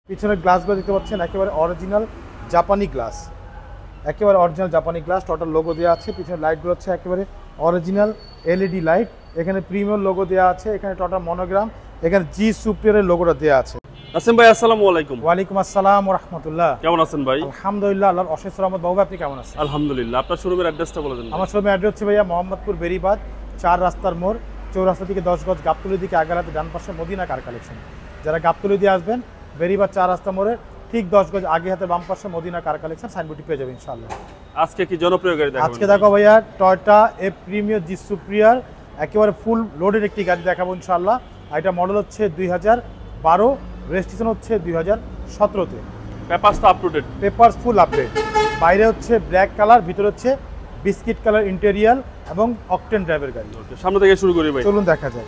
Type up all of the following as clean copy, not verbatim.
পিছনের গ্লাসগুলো দেখতে পাচ্ছেন একেবারে অরিজিনাল জাপানি গ্লাস, একেবারে অরিজিনাল জাপানি গ্লাস। টোটাল লোগো দেওয়া আছে। পিছনের লাইটগুলো হচ্ছে একেবারে অরিজিনাল এলইডি লাইট। এখানে প্রিমিয়াম লোগো দেওয়া আছে। এখানে টোটাল মনোগ্রাম, এখানে জি সুপিরিয়রের লোগোটা দেওয়া আছে। নাসিম ভাই আসসালামু আলাইকুম। ওয়ালাইকুম আসসালাম ওয়া রাহমাতুল্লাহ। কেমন আছেন ভাই? আলহামদুলিল্লাহ, আল্লাহর অশেষ রহমত। বাবু আপনি কেমন আছেন? আলহামদুলিল্লাহ। আপনার শোরুমের অ্যাড্রেসটা বলে দেন। আমার শোরুমের অ্যাড্রেস হচ্ছে ভাইয়া মোহাম্মদপুর বেরিবাদ 4 রাস্তার মোড়, চৌরাস্তা থেকে 10 গজ, গাবতলীর দিকে আগালাতে ডান পাশে মদিনা কার কালেকশন। যারা গাবতলী দিয়ে আসবেন বেরিবাদ 4 রাস্তা মোড়ে ঠিক 10 গজ আগে হাতে বাম পাশে মদিনা কার কালেকশন, সাইনবোর্ডটি পেয়ে যাবেন ইনশাআল্লাহ। আজকে কি জনপ্রিয় গাড়ি দেখাবেন? আজকে দেখো ভাইয়া টয়োটা এফ প্রিমিয়ার জি সুপিরিয়র, একেবারে ফুল লোডেড একটি গাড়ি দেখাবো ইনশাআল্লাহ। আর এটা মডেল হচ্ছে 2012, রেজিস্ট্রেশন হচ্ছে 2017-তে। পেপারস তো up to date, papers full update. বাইরে হচ্ছে ব্ল্যাক কালার, ভিতরে হচ্ছে বিস্কিট কালার ইন্টেরিয়ার এবং অকটেন ড্রাইভের গাড়ি। সামনে থেকে শুরু করি ভাই, চলুন দেখা যায়।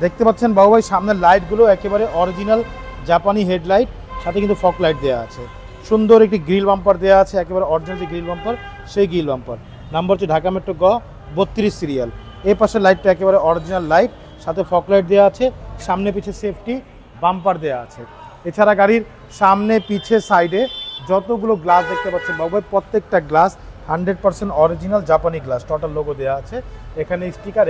দেখতে পাচ্ছেন বাবু ভাই সামনের লাইটগুলো একেবারে অরিজিনাল জাপানি হেডলাইট, সাথে কিন্তু ফগ লাইট দেওয়া আছে। সুন্দর একটি গ্রিল বাম্পার দেওয়া আছে, একেবারে অরিজিনাল যে গ্রিল বাম্পার সেই গ্রিল বাম্পার। নাম্বার হচ্ছে ঢাকা মেট্রো গ 32 সিরিয়াল। এই পাশের লাইটটা একেবারে অরিজিনাল লাইট, সাথে ফগ লাইট দেওয়া আছে। সামনে পিছে সেফটি বাম্পার দেওয়া আছে। এছাড়া গাড়ির সামনে পিছে সাইডে যতগুলো গ্লাস দেখতে পাচ্ছেন বাবু ভাই, প্রত্যেকটা গ্লাস 100% অরিজিনাল জাপানি গ্লাস। টোটাল লোগো দেওয়া আছে, এখানে স্টিকার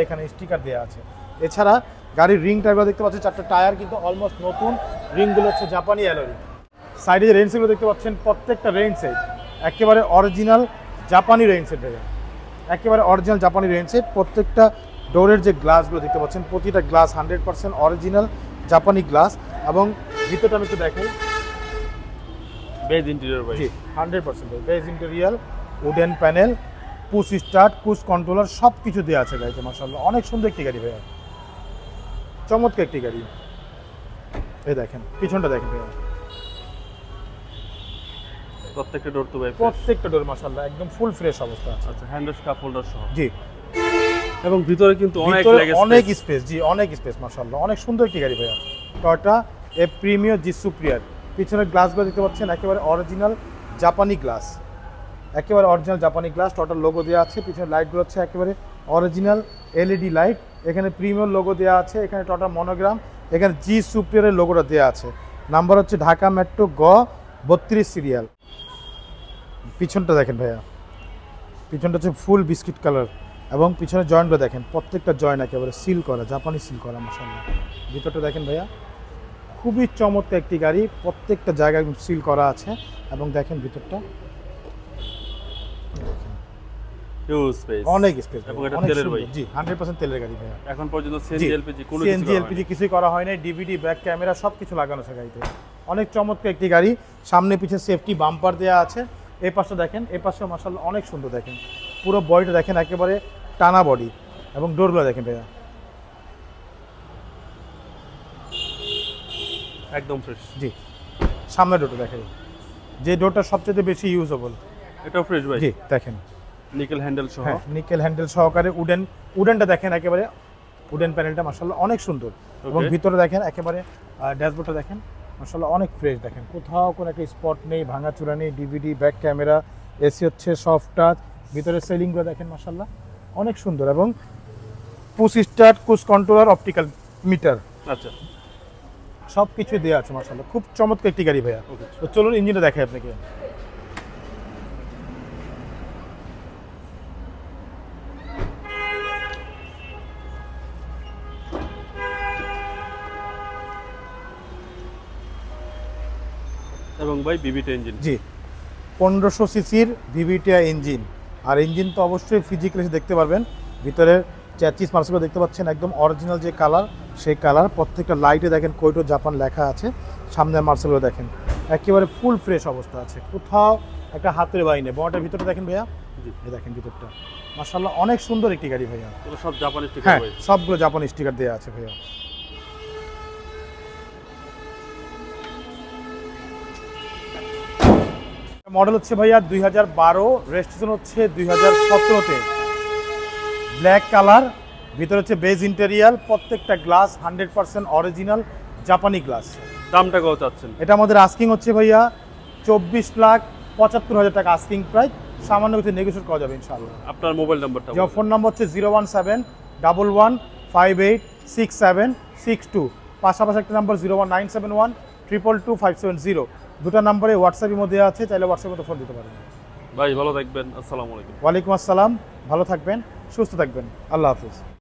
দেওয়া আছে। এছাড়া গাড়ির রিং টায়ারগুলো দেখতে পাচ্ছেন, 4টা টায়ার কিন্তু অলমোস্ট নতুন। রিংগুলো হচ্ছে জাপানি অ্যালয় রিং। সাইডে যে রেইন সেটগুলো দেখতে পাচ্ছেন, প্রত্যেকটা রেইন সেট একেবারে অরিজিনাল জাপানি রেইন সেট দেবে, একেবারে অরিজিনাল জাপানি রেইন সেট। প্রত্যেকটা ডোরের যে গ্লাসগুলো দেখতে পাচ্ছেন, প্রতিটা গ্লাস 100% অরিজিনাল জাপানি গ্লাস। এবং ভিতরটা আমি একটু দেখাই। বেজ ইন্টেরিয়র ভাই, জি 100% beige interior, wooden panel, push start, cruise controller সব কিছু দেওয়া আছে গাড়িতে। মাশাআল্লাহ অনেক সুন্দর একটি গাড়ি ভাইয়া, চমৎকার একটি গাড়ি। এই দেখেন পিছনটা দেখেন ভাইয়া, প্রত্যেকটা ডোর তো ভাই, প্রত্যেকটা ডোর মাশাআল্লাহ একদম ফুল ফ্রেশ অবস্থা আছে। আচ্ছা, হ্যান্ডেল কাপ হোল্ডার সহ। জি, এবং ভিতরে কিন্তু অনেক স্পেস। জি অনেক স্পেস মাশাআল্লাহ, অনেক সুন্দর একটি গাড়ি ভাইয়া। টয়োটা এফ প্রিমিয়ার জি সুপিরিয়র। পিছনের গ্লাসগুলো দেখতে পাচ্ছেন একেবারে অরিজিনাল জাপানি গ্লাস, একেবারে অরিজিনাল জাপানি গ্লাস। টোটাল লোগো দেওয়া আছে। পিছনের লাইটগুলো হচ্ছে একেবারে অরিজিনাল এলইডি লাইট। এখানে প্রিমিয়াম লোগো দেওয়া আছে। এখানে টোটাল মনোগ্রাম, এখানে জি সুপিরিয়রের লোগোটা দেওয়া আছে। নাম্বার হচ্ছে ঢাকা মেট্রো গ 32 সিরিয়াল। পিছনটা দেখেন ভাইয়া, পিছনটা হচ্ছে ফুল বিস্কিট কালার। এবং পিছনে জয়েন্টগুলো দেখেন, প্রত্যেকটা জয়েন্ট একেবারে সিল করা, জাপানি সিল করা মাশাআল্লাহ। ভিতরটা দেখেন ভাইয়া, খুবই চমৎকার একটি গাড়ি। প্রত্যেকটা জায়গায় সিল করা আছে। এবং দেখেন ভিতরটা হিউজ স্পেস, অনেক স্পেস। এবং এটা তেলের ভাই। জি 100% তেলের গাড়ি ভাইয়া। এখন পর্যন্ত সিএনজি এলপিজি কোনো কিছুই করা হয় না। ডিভিডি ব্যাক ক্যামেরা সব কিছু লাগানো আছে গাড়িতে। অনেক চমৎকার একটি গাড়ি। সামনে পিছে সেফটি বাম্পার দেওয়া আছে। এই পাশে দেখেন, এই পাশে মাশাআল্লাহ অনেক সুন্দর। দেখেন পুরো বডিটা দেখেন, একেবারে টানা বডি। এবং ডোরগুলো দেখেন ভাইয়া, একদম ফ্রেশ। জি সামনের ডোরটা দেখেন, যে ডোরটা সবচেয়ে বেশি ইউজেবল। এটাও ফ্রেশ ভাই। জি দেখেন, নিকেল হ্যান্ডেল সহ। হ্যাঁ নিকেল হ্যান্ডেল সহকারে। উডেনটা দেখেন, একেবারে উডেন প্যানেলটা মাশাআল্লাহ অনেক সুন্দর। এবং ভিতরে দেখেন একেবারে ড্যাশবোর্ডটা দেখেন মাশাআল্লাহ অনেক ফ্রেশ। দেখেন কোথাও কোনো একটা স্পট নেই, ভাঙাচুরা নেই। ডিভিডি ব্যাক ক্যামেরা, এসি হচ্ছে সফট টাচ। ভিতরে সেলিংগুলো দেখেন মাশাআল্লাহ অনেক সুন্দর। এবং push start, cruise controller, optical meter, আচ্ছা সব কিছু দেওয়া আছে মাশাআল্লাহ। খুব চমৎকার একটি গাড়ি ভাইয়া। তো চলুন ইঞ্জিনটা দেখাই আপনাকে। এবং ভাই ভিভিটি ইঞ্জিন। জি 1500 সিসির ভিভিটিআই ইঞ্জিন। আর ইঞ্জিন তো অবশ্যই ফিজিক্যালি দেখতে পারবেন। ভিতরে চ্যাচিস মার্সেলগুলো দেখতে পাচ্ছেন, একদম অরিজিনাল যে কালার সেই কালার। প্রত্যেকটা লাইটে দেখেন কোইটো জাপান লেখা আছে। সামনের মার্সেলগুলো দেখেন একেবারে ফুল ফ্রেশ অবস্থা আছে, কোথাও একটা হাতের বাইনে। বড়টার ভিতরটা দেখেন ভাইয়া, এই দেখেন ভিতরটা মাশাআল্লাহ অনেক সুন্দর একটি গাড়ি ভাইয়া। সব জাপানি স্টিকার হ্যাঁ ভাই, সবগুলো জাপানি স্টিকার দেওয়া আছে ভাইয়া। মডেল হচ্ছে ভাইয়া 2012, রেজিস্ট্রেশন হচ্ছে 2017-তে। ব্ল্যাক কালার, ভিতরে হচ্ছে বেজ ইন্টেরিয়ার। প্রত্যেকটা গ্লাস 100% অরিজিনাল জাপানি গ্লাস। দামটা কত চাচ্ছেন? এটা আমাদের আস্কিং হচ্ছে ভাইয়া 24,75,000 টাকা আস্কিং প্রাইস। সামান্য কিছু নেগোশিয়েট করা যাবে ইনশাআল্লাহ। আপনার মোবাইল নাম্বারটা? যে ফোন নাম্বার হচ্ছে 01711586762। পাশাপাশি একটা নাম্বার 01971 2222570। দুটো নাম্বারে হোয়াটসঅ্যাপের মধ্যে আছে, চাইলে হোয়াটসঅ্যাপের মধ্যে ফোন দিতে পারেন। ভাই ভালো থাকবেন, আসসালামু আলাইকুম। ওয়ালাইকুম আসসালাম, ভালো থাকবেন, সুস্থ থাকবেন, আল্লাহ হাফিজ।